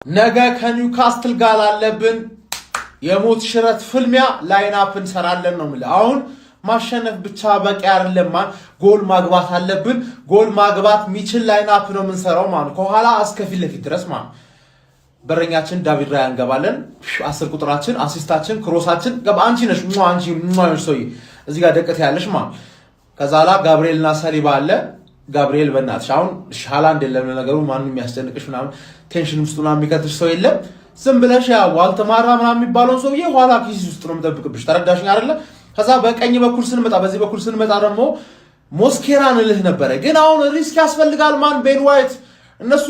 ነገ ከኒውካስትል ጋር አለብን የሞት ሽረት ፍልሚያ ላይን አፕ እንሰራለን ነው ማለት። አሁን ማሸነፍ ብቻ በቂ አይደለም ማለት ጎል ማግባት አለብን። ጎል ማግባት የሚችል ላይን አፕ ነው የምንሰራው ማለት ከኋላ እስከ ፊት ለፊት ድረስ ማለት በረኛችን ዳቪድ ራያ እንገባለን። 10 ቁጥራችን አሲስታችን ክሮሳችን ገባ አንቺ ነሽ አንቺ ሰውዬ እዚህ ጋር ደቀት ያለሽ ማለት ከዛላ ጋብሪኤልና ሰሊባ አለ። ጋብሪኤል በእናትሽ አሁን ሃላንድ የለም ነገሩ ማንንም የሚያስጨንቅሽ ምናምን ቴንሽን ውስጥ ምናምን የሚከትሽ ሰው የለም። ዝም ብለሽ ያ ዋልተማራ ምናምን የሚባለውን ሰውዬ ኋላ ኪስ ውስጥ ነው የምጠብቅብሽ። ተረዳሽኝ አይደለ? ከዛ በቀኝ በኩል ስንመጣ በዚህ በኩል ስንመጣ ደግሞ ሞስኬራን ልህ ነበረ። ግን አሁን ሪስክ ያስፈልጋል ማን ቤን ዋይት እነሱ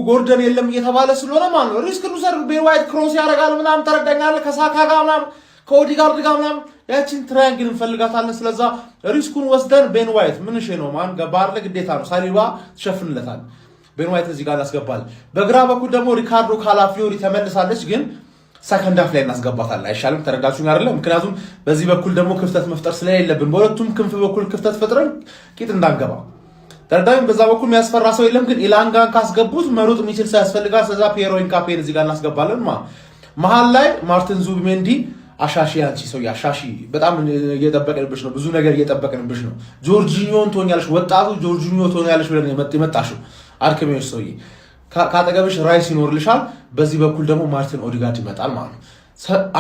ጎርደን የለም እየተባለ ስለሆነ ማለት ነው ሪስክ ሉሰር ቤን ዋይት ክሮስ ያደርጋል ምናምን ተረዳኛለህ። ከሳካ ጋር ምናምን ከኦዲጋርድ ጋር ምናምን ያቺን ትራያንግል እንፈልጋታለን። ስለዛ ሪስኩን ወስደን ቤን ዋይት ምን እሺ ነው ማን ገባር ለግዴታ ነው ሳሊባ ትሸፍንለታል። ቤን ዋይት እዚህ ጋር እናስገባለን። በግራ በኩል ደግሞ ሪካርዶ ካላፊዮሪ ተመልሳለች። ግን ሰከንድ ሃፍ ላይ እናስገባታለን። አይሻልም? ተረዳችሁኝ አይደለ? ምክንያቱም በዚህ በኩል ደግሞ ክፍተት መፍጠር ስለሌለብን በሁለቱም ክንፍ በኩል ክፍተት ፈጥረን ቂጥ እንዳንገባ ተረዳኝ። በዛ በኩል የሚያስፈራ ሰው የለም። ግን ኢላንጋን ካስገቡት መሮጥ የሚችል ሰው ያስፈልጋል። ስለዛ ፒየሮ ኢንካፔን እዚህ ጋር እናስገባለን። መሀል ላይ ማርቲን ዙቢሜንዲ አሻሺ አንቺ ሰው ያሻሺ በጣም እየጠበቅንብሽ ነው። ብዙ ነገር እየጠበቅንብሽ ነው። ጆርጂኒዮን ትሆኛለሽ፣ ወጣቱ ጆርጂኒዮ ትሆኛለሽ ብለን የመጣሽው አርክሜዎስ ሰውዬ ካጠገብሽ ራይስ ይኖርልሻል። በዚህ በኩል ደግሞ ማርቲን ኦዲጋርድ ይመጣል ማለት ነው።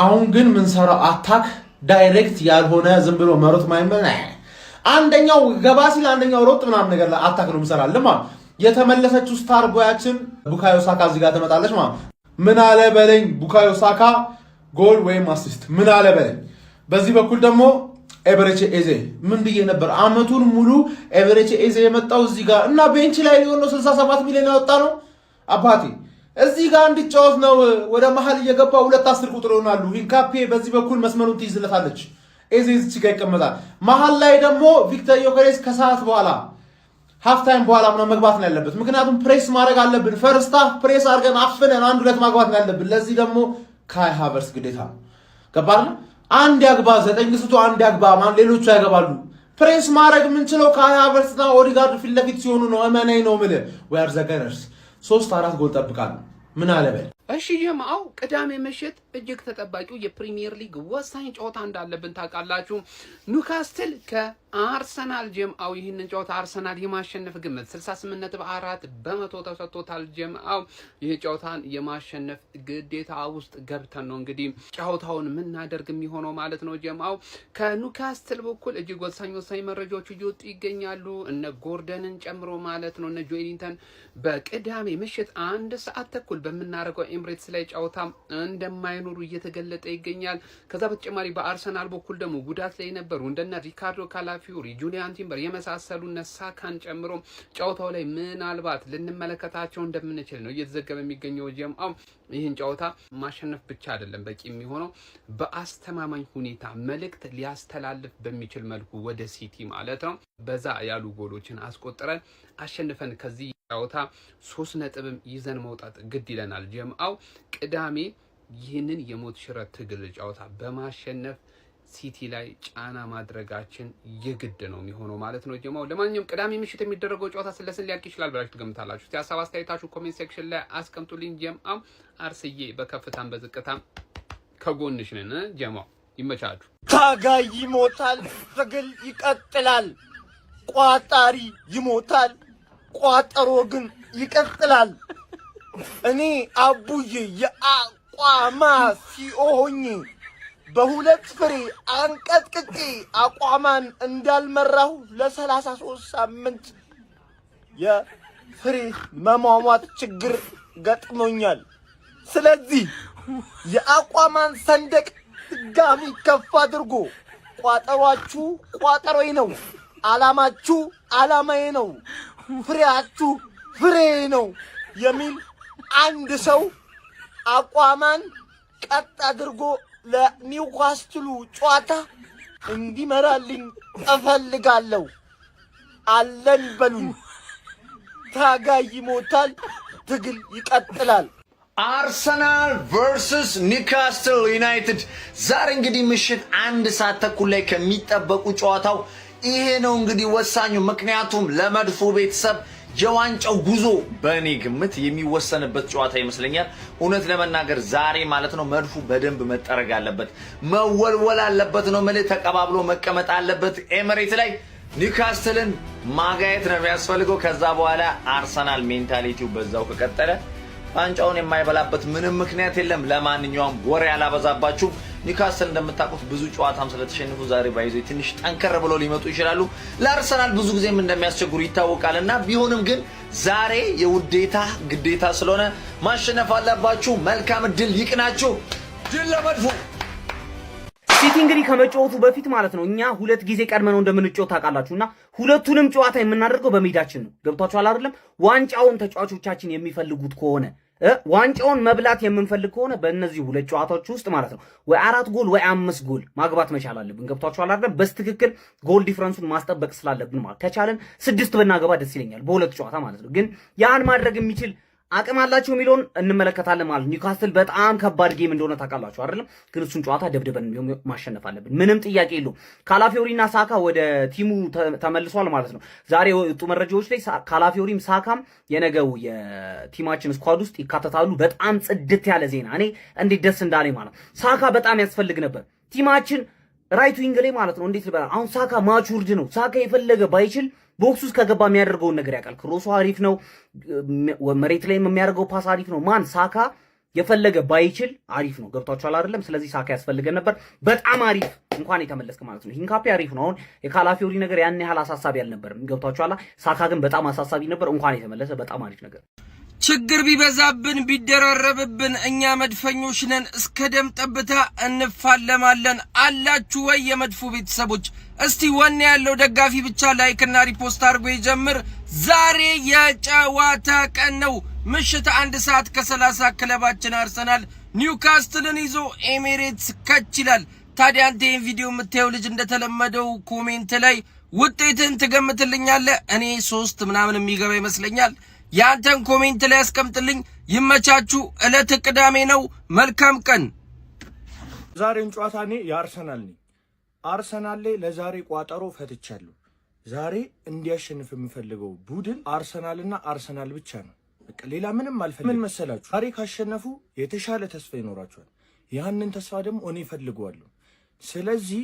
አሁን ግን ምን ሰራው አታክ ዳይሬክት ያልሆነ ዝም ብሎ መሮጥ ማይመን አንደኛው ገባ ሲል አንደኛው ሮጥ ምናምን ነገር ላይ አታክ ነው ምሰራለን ማለት የተመለሰችው ስታር ቦያችን ቡካዮ ሳካ እዚህ ጋር ትመጣለች ማለት ምን አለ በለኝ ቡካዮ ሳካ ጎል ወይም አሲስት ምን አለ በለኝ። በዚህ በኩል ደግሞ ኤቨሬቺ ኤዜ ምን ብዬ ነበር አመቱን ሙሉ ኤቨሬቺ ኤዜ የመጣው እዚህ ጋር እና ቤንች ላይ ሊሆን ነው 67 ሚሊዮን ያወጣ ነው አባቴ እዚህ ጋር እንዲጫወት ነው። ወደ መሃል እየገባ 2-10 ቁጥር ይሆናሉ። ኢንካፔ በዚህ በኩል መስመሩን ትይዝለታለች። ኤዜ እዚህ ጋር ይቀመጣል። መሃል ላይ ደግሞ ቪክተር ዮኬሬስ ከሰዓት በኋላ ሃፍ ታይም በኋላ ምናምን መግባት ነው ያለበት። ምክንያቱም ፕሬስ ማድረግ አለብን። ፈርስት ሃፍ ፕሬስ አድርገን አፍነን 1-2 ማግባት ነው ያለብን። ለዚህ ደግሞ ካይ ሃቨርስ ግዴታ ነው። ገባህ? አንድ ያግባ 9 ስቶ አንድ ያግባ ማን ሌሎቹ ያገባሉ። ፕሬስ ማድረግ የምንችለው ካይ ሃቨርስና ኦዲጋርድ ፊት ለፊት ሲሆኑ ነው። እመነኝ ነው የምልህ። ወይ አር ዘ ገነርስ 3-4 ጎል ጠብቃለሁ። ምን አለ በል እሺ ጀማው ቅዳሜ ምሽት እጅግ ተጠባቂው የፕሪሚየር ሊግ ወሳኝ ጨዋታ እንዳለብን ታውቃላችሁ። ኒውካስትል ከአርሰናል ጀማው ይህንን ጨዋታ አርሰናል የማሸነፍ ግምት 68.4% ተሰጥቶታል። ጀማው ይህ ጨዋታን የማሸነፍ ግዴታ ውስጥ ገብተን ነው እንግዲህ ጨዋታውን ምናደርግ የሚሆነው ማለት ነው። ጀማው ከኒውካስትል በኩል እጅግ ወሳኝ መረጃዎች እየወጡ ይገኛሉ። እነ ጎርደንን ጨምሮ ማለት ነው እነ ጆኤሊንተን በቅዳሜ ምሽት 1 ሰዓት ተኩል በመናረገው ኤምሬትስ ላይ ጨዋታ እንደማይኖሩ እየተገለጠ ይገኛል። ከዛ በተጨማሪ በአርሰናል በኩል ደግሞ ጉዳት ላይ ነበሩ እንደነ ሪካርዶ ካላፊዮሪ፣ ጁሊያን ቲምበር የመሳሰሉ ነሳካን ጨምሮ ጨዋታው ላይ ምናልባት ልንመለከታቸው እንደምንችል ነው እየተዘገበ የሚገኘው። ጀምአው ይህን ጨዋታ ማሸነፍ ብቻ አይደለም በቂ የሚሆነው በአስተማማኝ ሁኔታ መልእክት ሊያስተላልፍ በሚችል መልኩ ወደ ሲቲ ማለት ነው በዛ ያሉ ጎሎችን አስቆጥረን አሸንፈን ከዚህ ጨዋታ 3 ነጥብም ይዘን መውጣት ግድ ይለናል። ጀምአው ቅዳሜ ይህንን የሞት ሽረት ትግል ጨዋታ በማሸነፍ ሲቲ ላይ ጫና ማድረጋችን የግድ ነው የሚሆነው ማለት ነው። ጀምአው ለማንኛውም ቅዳሜ ምሽት የሚደረገው ጨዋታ ስለስን ሊያልቅ ይችላል ብላችሁ ትገምታላችሁ? እስቲ ሀሳብ አስተያየታችሁ ኮሜንት ሴክሽን ላይ አስቀምጡልኝ። ጀምአው አርስዬ በከፍታም በዝቅታም ከጎንሽ ነን። ጀምአው ይመቻችሁ። ታጋይ ይሞታል፣ ትግል ይቀጥላል። ቋጣሪ ይሞታል፣ ቋጠሮ ግን ይቀጥላል። እኔ አቡዬ የአቋማ ሲኦሆኝ በሁለት ፍሬ አንቀጥቅጬ አቋማን እንዳልመራሁ ለ33 ሳምንት የፍሬ መሟሟት ችግር ገጥሞኛል። ስለዚህ የአቋማን ሰንደቅ ድጋሚ ከፍ አድርጎ ቋጠሯችሁ ቋጠሮዬ ነው፣ አላማችሁ አላማዬ ነው፣ ፍሬያችሁ ፍሬ ነው የሚል አንድ ሰው አቋማን ቀጥ አድርጎ ለኒውካስትሉ ጨዋታ እንዲመራልኝ እፈልጋለሁ። አለን በሉኝ። ታጋይ ይሞታል፣ ትግል ይቀጥላል። አርሰናል ቨርሰስ ኒውካስትል ዩናይትድ ዛሬ እንግዲህ ምሽት 1 ሰዓት ተኩል ላይ ከሚጠበቁ ጨዋታው ይሄ ነው እንግዲህ ወሳኙ። ምክንያቱም ለመድፉ ቤተሰብ የዋንጫው ጉዞ በእኔ ግምት የሚወሰንበት ጨዋታ ይመስለኛል። እውነት ለመናገር ዛሬ ማለት ነው መድፉ በደንብ መጠረግ አለበት፣ መወልወል አለበት ነው ማለት ተቀባብሎ መቀመጥ አለበት። ኤምሬት ላይ ኒውካስትልን ማጋየት ነው የሚያስፈልገው። ከዛ በኋላ አርሰናል ሜንታሊቲው በዛው ከቀጠለ ዋንጫውን የማይበላበት ምንም ምክንያት የለም። ለማንኛውም ወሬ አላበዛባችሁ። ኒውካስትል እንደምታውቁት ብዙ ጨዋታም ስለተሸነፉ ዛሬ ባይዞ ትንሽ ጠንከር ብሎ ሊመጡ ይችላሉ። ለአርሰናል ብዙ ጊዜም እንደሚያስቸግሩ ይታወቃልና ቢሆንም ግን ዛሬ የውዴታ ግዴታ ስለሆነ ማሸነፍ አለባችሁ። መልካም እድል ይቅናችሁ። ድል ለመድፉ። ሲቲ እንግዲህ ከመጫወቱ በፊት ማለት ነው እኛ 2 ጊዜ ቀድመነው እንደምንጫወት ታውቃላችሁና ሁለቱንም ጨዋታ የምናደርገው በሜዳችን ነው። ገብቷችኋል አይደለም? ዋንጫውን ተጫዋቾቻችን የሚፈልጉት ከሆነ ዋንጫውን መብላት የምንፈልግ ከሆነ በእነዚህ 2 ጨዋታዎች ውስጥ ማለት ነው ወይ 4 ጎል ወይ 5 ጎል ማግባት መቻል አለብን። ገብቷችኋል አይደለም? በስትክክል ጎል ዲፈረንሱን ማስጠበቅ ስላለብን ማለት ከቻለን 6 ብናገባ ደስ ይለኛል በ2 ጨዋታ ማለት ነው። ግን ያን ማድረግ የሚችል አቅም አላችሁ የሚለውን እንመለከታለን ማለት ነው። ኒውካስትል በጣም ከባድ ጌም እንደሆነ ታውቃላችሁ አይደለም? ግን እሱን ጨዋታ ደብድበን ማሸነፍ አለብን፣ ምንም ጥያቄ የለውም። ካላፊዮሪና ሳካ ወደ ቲሙ ተመልሷል ማለት ነው። ዛሬ የወጡ መረጃዎች ላይ ካላፊዮሪም ሳካም የነገው የቲማችን ስኳድ ውስጥ ይካተታሉ። በጣም ጽድት ያለ ዜና። እኔ እንዴት ደስ እንዳለኝ ማለት ነው። ሳካ በጣም ያስፈልግ ነበር ቲማችን ራይት ዊንግ ላይ ማለት ነው። እንዴት ልበላ አሁን ሳካ ማቹርድ ነው። ሳካ የፈለገ ባይችል ቦክስ ውስጥ ከገባ የሚያደርገውን ነገር ያውቃል። ክሮሱ አሪፍ ነው፣ መሬት ላይ የሚያደርገው ፓስ አሪፍ ነው። ማን ሳካ የፈለገ ባይችል አሪፍ ነው። ገብቷችኋል አይደለም? ስለዚህ ሳካ ያስፈልገን ነበር። በጣም አሪፍ እንኳን የተመለስክ ማለት ነው። ሂንካፒ አሪፍ ነው። አሁን የካላፊዮሪ ነገር ያን ያህል አሳሳቢ አልነበረም። ገብቷችኋል? ሳካ ግን በጣም አሳሳቢ ነበር። እንኳን የተመለሰ በጣም አሪፍ ነገር። ችግር ቢበዛብን ቢደራረብብን እኛ መድፈኞች ነን፣ እስከ ደም ጠብታ እንፋለማለን። አላችሁ ወይ የመድፉ ቤተሰቦች? እስቲ ወኔ ያለው ደጋፊ ብቻ ላይክና ሪፖስት አድርጎ ይጀምር። ዛሬ የጨዋታ ቀን ነው። ምሽት 1 ሰዓት ከ30 ክለባችን አርሰናል ኒውካስትልን ይዞ ኤሚሬትስ ከች ይላል። ታዲያ አንተ ይህን ቪዲዮ የምታየው ልጅ እንደተለመደው ኮሜንት ላይ ውጤትን ትገምትልኛለህ? እኔ 3 ምናምን የሚገባ ይመስለኛል። ያንተን ኮሜንት ላይ አስቀምጥልኝ። ይመቻችሁ። ዕለት ቅዳሜ ነው። መልካም ቀን። ዛሬን ጨዋታ እኔ የአርሰናል ነኝ። አርሰናል ላይ ለዛሬ ቋጠሮ ፈትቻለሁ። ዛሬ እንዲያሸንፍ የምፈልገው ቡድን አርሰናልና አርሰናል ብቻ ነው። በቃ ሌላ ምንም አልፈልግም። ምን መሰላችሁ? ዛሬ ካሸነፉ የተሻለ ተስፋ ይኖራቸዋል። ያንን ተስፋ ደግሞ እኔ እፈልገዋለሁ። ስለዚህ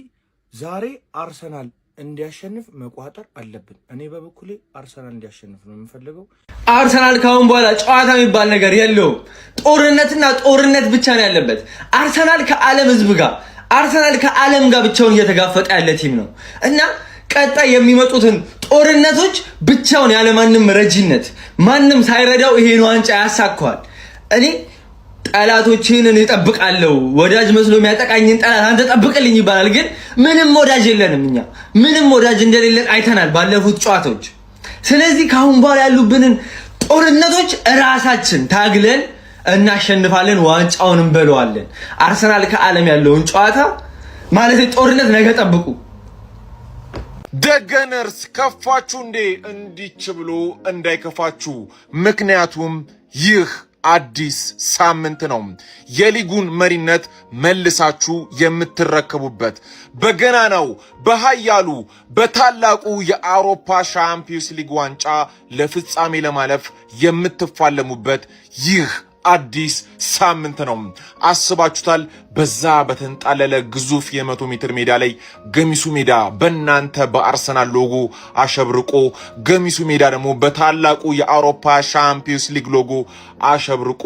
ዛሬ አርሰናል እንዲያሸንፍ መቋጠር አለብን። እኔ በበኩሌ አርሰናል እንዲያሸንፍ ነው የምፈልገው። አርሰናል ካሁን በኋላ ጨዋታ የሚባል ነገር የለውም። ጦርነትና ጦርነት ብቻ ነው ያለበት። አርሰናል ከዓለም ሕዝብ ጋር አርሰናል ከዓለም ጋር ብቻውን እየተጋፈጠ ያለ ቲም ነው እና ቀጣይ የሚመጡትን ጦርነቶች ብቻውን ያለ ማንም ረጂነት ማንም ሳይረዳው ይሄን ዋንጫ ያሳካዋል። እኔ ጠላቶችን እጠብቃለሁ። ወዳጅ መስሎ የሚያጠቃኝን ጠላት አንተ ጠብቅልኝ ይባላል፣ ግን ምንም ወዳጅ የለንም። እኛ ምንም ወዳጅ እንደሌለን አይተናል ባለፉት ጨዋታዎች። ስለዚህ ካሁን በኋላ ያሉብንን ጦርነቶች ራሳችን ታግለን እናሸንፋለን፣ ዋንጫውን እንበለዋለን። አርሰናል ከዓለም ያለውን ጨዋታ ማለት ጦርነት ነገ ጠብቁ። ደገነርስ ከፋችሁ እንዴ? እንዲች ብሎ እንዳይከፋችሁ፣ ምክንያቱም ይህ አዲስ ሳምንት ነው። የሊጉን መሪነት መልሳችሁ የምትረከቡበት በገናናው በኃያሉ በታላቁ የአውሮፓ ሻምፒዮንስ ሊግ ዋንጫ ለፍጻሜ ለማለፍ የምትፋለሙበት ይህ አዲስ ሳምንት ነው። አስባችሁታል? በዛ በተንጣለለ ግዙፍ የ100 ሜትር ሜዳ ላይ ገሚሱ ሜዳ በእናንተ በአርሰናል ሎጎ አሸብርቆ፣ ገሚሱ ሜዳ ደግሞ በታላቁ የአውሮፓ ሻምፒዮንስ ሊግ ሎጎ አሸብርቆ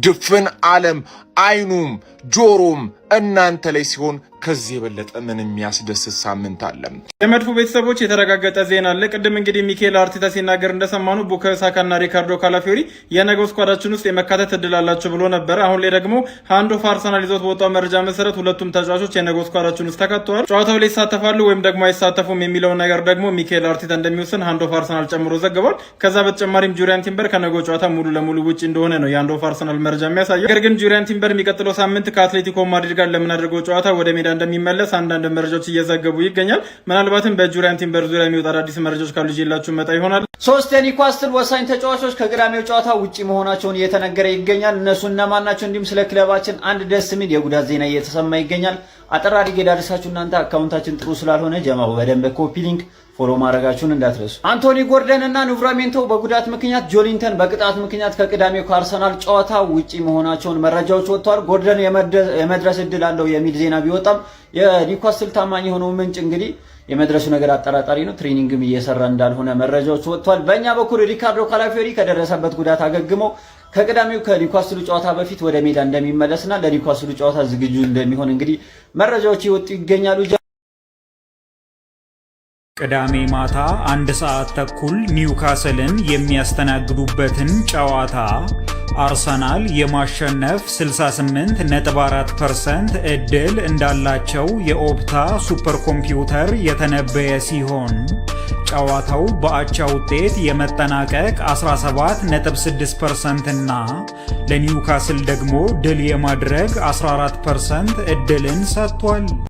ድፍን ዓለም አይኑም ጆሮም እናንተ ላይ ሲሆን ከዚህ የበለጠ ምን የሚያስደስት ሳምንት አለ? የመድፉ ቤተሰቦች የተረጋገጠ ዜና አለ። ቅድም እንግዲህ ሚኬል አርቴታ ሲናገር እንደሰማኑ ቡካዮ ሳካና ሪካርዶ ካላፊዮሪ የነገው ስኳዳችን ውስጥ የመካተት እድል አላቸው ብሎ ነበር። አሁን ላይ ደግሞ ሃንድ ኦፍ አርሰናል ይዞት በወጣው መረጃ መሰረት ሁለቱም ተጫዋቾች የነገው ስኳዳችን ውስጥ ተካተዋል። ጨዋታው ላይ ይሳተፋሉ ወይም ደግሞ አይሳተፉም የሚለውን ነገር ደግሞ ሚኬል አርቴታ እንደሚወስን ሃንድ ኦፍ አርሰናል ጨምሮ ዘግቧል። ከዛ በተጨማሪም ጁሪያን ቲምበር ከነገው ጨዋታ ሙሉ ለሙሉ ውጪ እንደሆነ ነው የሃንድ ኦፍ አርሰናል መረጃ የሚያሳየው። ነገር ግን ጁሪያን ቲምበር የሚቀጥለው ሳምንት ከአትሌቲኮ ማድሪድ ጋር ለምናደርገው ጨዋታ ወደ ሜዳ እንደሚመለስ አንዳንድ መረጃዎች እየዘገቡ ይገኛል። ምናልባትም በጁሪያን ቲምበር ዙሪያ የሚወጣ አዳዲስ መረጃዎች ካሉ ይዤላችሁ መጣ ይሆናል። 3 የኒውካስትል ወሳኝ ተጫዋቾች ከቅዳሜው ጨዋታ ውጪ መሆናቸውን እየተነገረ ይገኛል። እነሱ እነማን ናቸው? እንዲሁም ስለ ክለባችን አንድ ደስ የሚል የጉዳት ዜና እየተሰማ ይገኛል። አጠር አድርጌ ዳርሳችሁ እናንተ አካውንታችን ጥሩ ስላልሆነ ጀማው በደንብ ኮፒ ሊንክ ፎሎ ማድረጋችሁን እንዳትረሱ። አንቶኒ ጎርደን እና ኑቭራሜንቶ በጉዳት ምክንያት፣ ጆሊንተን በቅጣት ምክንያት ከቅዳሜው ከአርሰናል ጨዋታ ውጪ መሆናቸውን መረጃዎች ወጥተዋል። ጎርደን የመድረስ እድል አለው የሚል ዜና ቢወጣም የኒውካስል ታማኝ የሆነው ምንጭ እንግዲህ የመድረሱ ነገር አጠራጣሪ ነው፣ ትሬኒንግም እየሰራ እንዳልሆነ መረጃዎች ወጥቷል። በእኛ በኩል ሪካርዶ ካላፊዮሪ ከደረሰበት ጉዳት አገግሞ ከቅዳሜው ከኒውካስሉ ጨዋታ በፊት ወደ ሜዳ እንደሚመለስና ለኒውካስሉ ጨዋታ ዝግጁ እንደሚሆን እንግዲህ መረጃዎች ይወጡ ይገኛሉ። ቅዳሜ ማታ 1 ሰዓት ተኩል ኒውካስልን የሚያስተናግዱበትን ጨዋታ አርሰናል የማሸነፍ 68.4% እድል እንዳላቸው የኦፕታ ሱፐር ኮምፒውተር የተነበየ ሲሆን ጨዋታው በአቻ ውጤት የመጠናቀቅ 17.6% እና ለኒውካስል ደግሞ ድል የማድረግ 14% እድልን ሰጥቷል።